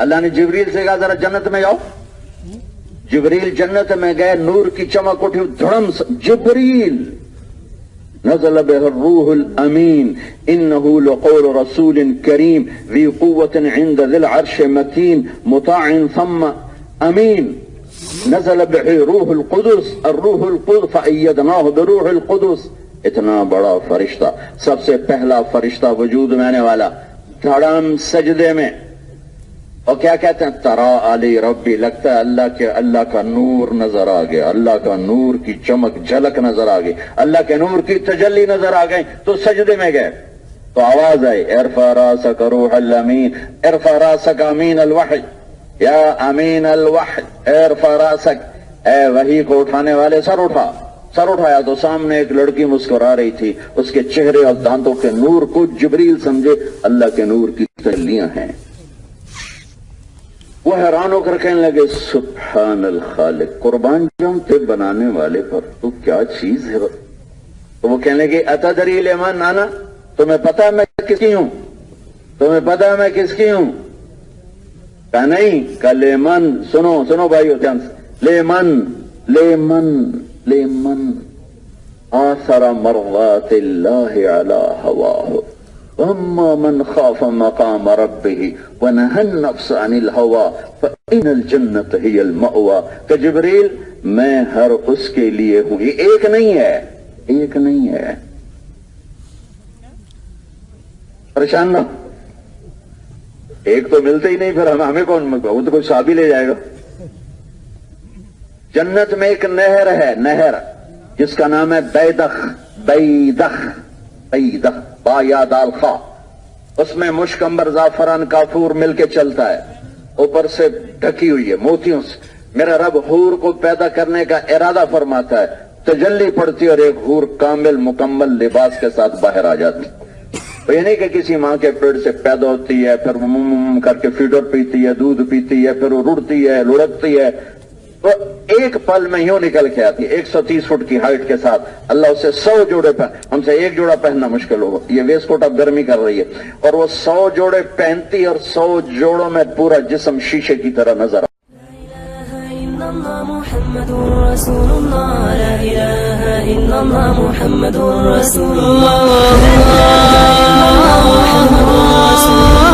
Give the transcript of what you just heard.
اللہ نے جبریل سے کہا ذرا جنت میں جاؤ. جبریل جنت میں گئے, نور کی چمک اٹھی, دھڑم جبریل نزل به الروح الامین انه لقول رسول کریم ذی قوت عند ذی العرش مکین مطاع ثم امین. نزل به روح القدس الروح القدس فأیدناه بروح القدس. اتنا بڑا فرشتہ, سب سے پہلا فرشتہ وجود میں آنے والا, دھڑم سجدے میں. اور کیا کہتے ہیں, ترا علی ربی, لگتا ہے اللہ کا نور نظر آ گیا, اللہ کا نور کی چمک جھلک نظر آ گئی, اللہ کے نور کی تجلی نظر آ گئی. تو سجدے میں گئے تو آواز آئی, ارفع راسک روح الامین, ارفع راسک امین الوحی, یا امین الوحی ارفع راسک, اے وحی کو اٹھانے والے سر اٹھا. سر اٹھایا تو سامنے ایک لڑکی مسکرا رہی تھی, اس کے چہرے اور دانتوں کے نور کو جبریل سمجھے اللہ کے نور کی تجلیاں ہیں. وہ حیران ہو کر کہنے لگے سبحان الخالق, قربان جاؤں تے بنانے والے پر, تو کیا چیز ہے. تو وہ کہنے لگے اتدری لمن نانا, تمہیں پتا میں کس کی ہوں, تمہیں پتا میں کس کی ہوں. کہا نہیں, کہ لیمن, سنو بھائیو دھیان سے, لیمن آثر مرضات اللہ علی ہواہ واما من خاف مقام ربه ونهى النفس عن الهوى فإن الجنة هي المأوى. کہ جبریل میں ہر اس کے لیے ہوں, یہ ایک نہیں ہے. پریشان نہ, ایک تو ملتے ہی نہیں, پھر ہمیں کون ملتا, وہ تو کوئی صحابی لے جائے گا. جنت میں ایک نہر ہے, نہر جس کا نام ہے بیدخ با یا دال خا. اس میں مشکمبر زعفران کافور مل کے چلتا ہے, اوپر سے ڈھکی ہوئی ہے موتیوں سے. میرا رب حور کو پیدا کرنے کا ارادہ فرماتا ہے, تجلی پڑتی اور ایک حور کامل مکمل لباس کے ساتھ باہر آ جاتی. تو یہ نہیں کہ کسی ماں کے پیٹ سے پیدا ہوتی ہے, پھر وہ کر کے فیڈر پیتی ہے, دودھ پیتی ہے, پھر وہ رڑتی ہے, لڑکتی ہے, تو ایک پل میں یوں نکل کے آتی ہے 130 فٹ کی ہائٹ کے ساتھ. اللہ اسے 100 جوڑے پہن, ہم سے ایک جوڑا پہننا مشکل ہوگا, یہ ویسٹ کوٹ اب گرمی کر رہی ہے, اور وہ 100 جوڑے پہنتی اور 100 جوڑوں میں پورا جسم شیشے کی طرح نظر. محمد رسول اللہ, لا الہ الا اللہ محمد رسول اللہ, محمد رسول اللہ.